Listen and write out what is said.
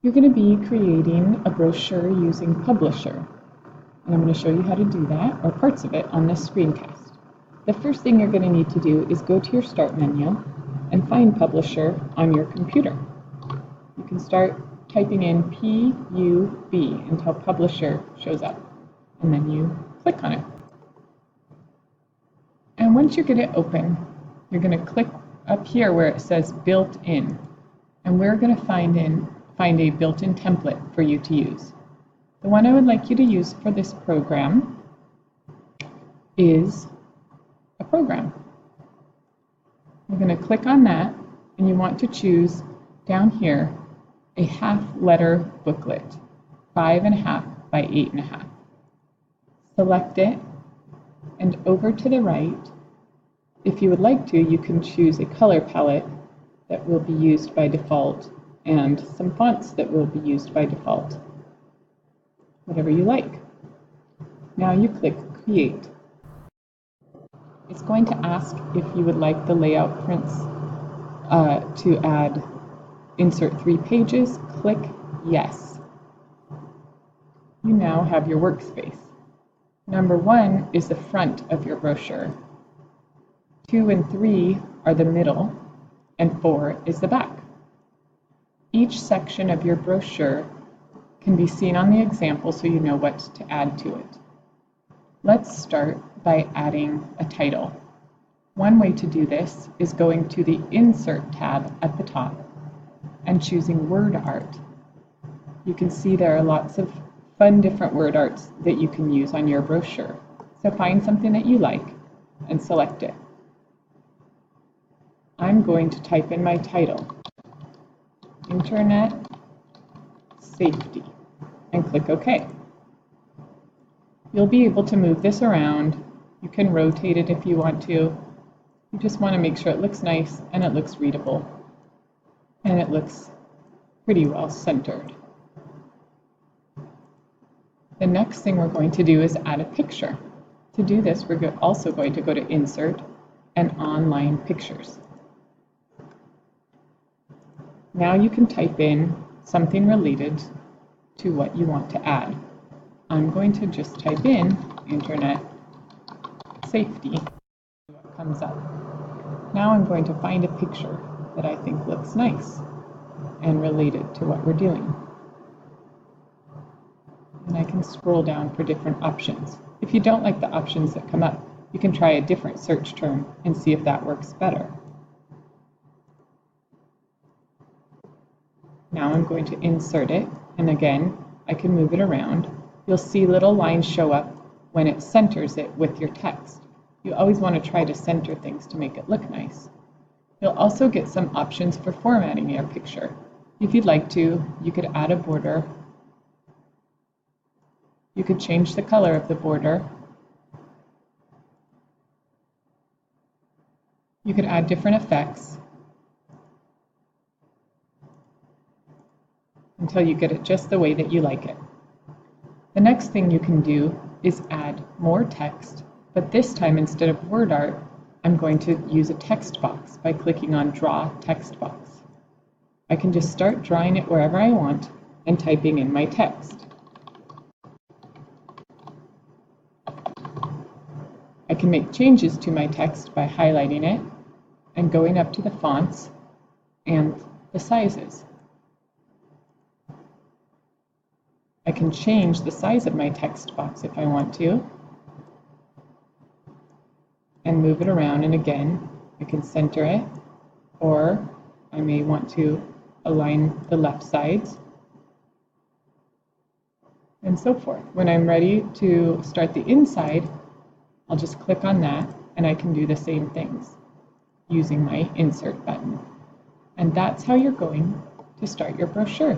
You're going to be creating a brochure using Publisher, and I'm going to show you how to do that, or parts of it, on this screencast. The first thing you're going to need to do is go to your Start menu and find Publisher on your computer. You can start typing in PUB until Publisher shows up, and then you click on it. And once you get it open, you're going to click up here where it says Built In, and we're going to find a built-in template for you to use. The one I would like you to use for this program is a program. You're going to click on that, and you want to choose down here a half-letter booklet, 5.5 by 8.5. Select it, and over to the right, if you would like to, you can choose a color palette that will be used by default and some fonts that will be used by default. Whatever you like. Now you click Create. It's going to ask if you would like the layout prints to add insert 3 pages. Click Yes. You now have your workspace. Number 1 is the front of your brochure. 2 and 3 are the middle, and 4 is the back. Each section of your brochure can be seen on the example so you know what to add to it. Let's start by adding a title. One way to do this is going to the Insert tab at the top and choosing Word Art. You can see there are lots of fun different word arts that you can use on your brochure. So find something that you like and select it. I'm going to type in my title, Internet Safety, and click OK. You'll be able to move this around. You can rotate it if you want to. You just want to make sure it looks nice and it looks readable and it looks pretty well centered. The next thing we're going to do is add a picture. To do this, we're also going to go to Insert and Online Pictures. Now you can type in something related to what you want to add. I'm going to just type in Internet Safety. What comes up. Now I'm going to find a picture that I think looks nice and related to what we're doing. And I can scroll down for different options. If you don't like the options that come up, you can try a different search term and see if that works better. Now I'm going to insert it, and again, I can move it around. You'll see little lines show up when it centers it with your text. You always want to try to center things to make it look nice. You'll also get some options for formatting your picture. If you'd like to, you could add a border. You could change the color of the border. You could add different effects until you get it just the way that you like it. The next thing you can do is add more text, but this time instead of word art, I'm going to use a text box by clicking on Draw Text Box. I can just start drawing it wherever I want and typing in my text. I can make changes to my text by highlighting it and going up to the fonts and the sizes. I can change the size of my text box if I want to and move it around, and again I can center it, or I may want to align the left sides and so forth. When I'm ready to start the inside, I'll just click on that and I can do the same things using my Insert button. And that's how you're going to start your brochure.